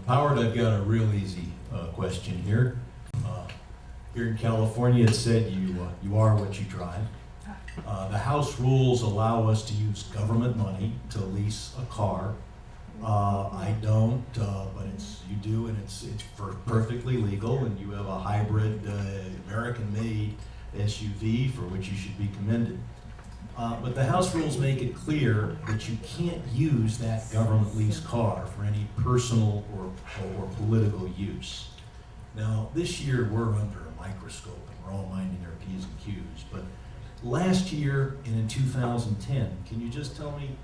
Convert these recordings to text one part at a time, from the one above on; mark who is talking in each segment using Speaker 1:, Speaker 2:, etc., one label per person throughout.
Speaker 1: Howard, I've got a real easy question here. Here in California, it said you are what you drive. The House rules allow us to use government money to lease a car. I don't, but you do, and it's perfectly legal, and you have a hybrid American-made SUV for which you should be commended. But the House rules make it clear that you can't use that government leased car for any personal or political use. Now, this year we're under a microscope and we're all minding our P's and Q's, but last year and in 2010, can you just tell me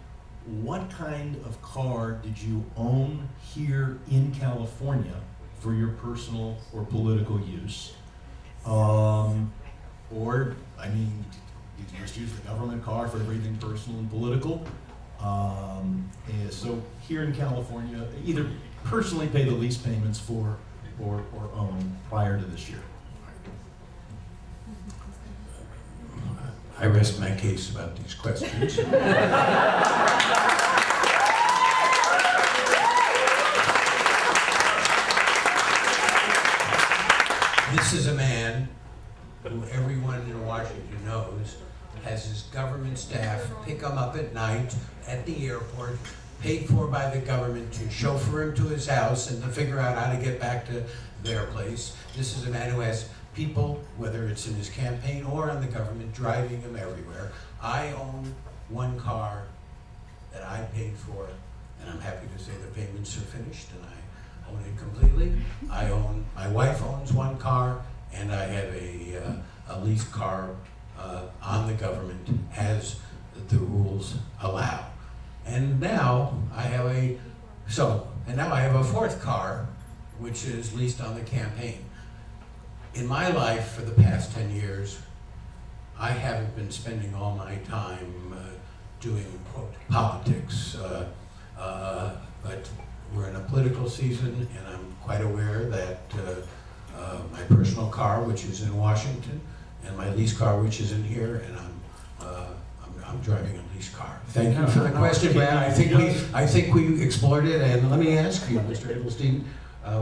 Speaker 1: what kind of car did you own here in California for your personal or political use? Or, I mean, did you just use the government car for everything personal and political? And so here in California, either personally pay the lease payments for or own prior to this year.
Speaker 2: I rest my case about these questions. This is a man who everyone in Washington knows has his government staff pick him up at night at the airport, paid for by the government to chauffeur him to his house and to figure out how to get back to their place. This is a man who has people, whether it's in his campaign or in the government, driving him everywhere. I own one car that I paid for, and I'm happy to say the payments are finished, and I own it completely. My wife owns one car, and I have a leased car on the government as the rules allow. And now I have a fourth car, which is leased on the campaign. In my life for the past 10 years, I haven't been spending all my time doing, quote, politics, but we're in a political season, and I'm quite aware that my personal car, which is in Washington, and my lease car, which is in here, and I'm driving a lease car. Thank you for the question, Brad. I think we explored it, and let me ask you, Mr. Edelstein,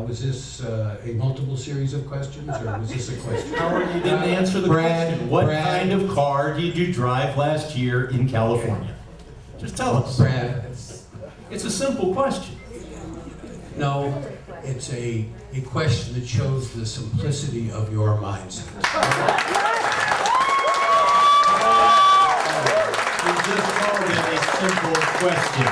Speaker 2: was this a multiple series of questions, or was this a question?
Speaker 1: Howard, you didn't answer the question. What kind of car did you drive last year in California? Just tell us.
Speaker 2: Brad.
Speaker 1: It's a simple question.
Speaker 2: No, it's a question that shows the simplicity of your mindset.
Speaker 1: You just called it a simple question.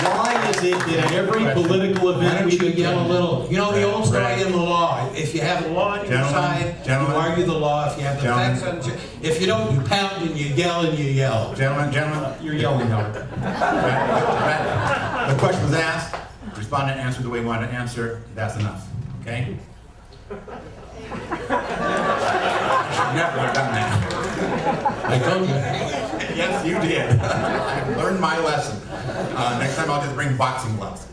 Speaker 1: Why is it that at every political event we
Speaker 2: could yell a little? You know the old story in the law. If you have the law on your side, you argue the law. If you have the facts on your, if you don't, you pound and you yell and you yell.
Speaker 3: Gentlemen,
Speaker 1: you're yelling, Howard.
Speaker 3: The question was asked. Respondent answered the way he wanted to answer. That's enough. Okay? Never would have done that.
Speaker 2: I told you.
Speaker 3: Yes, you did. I learned my lesson. Next time I'll just bring boxing gloves.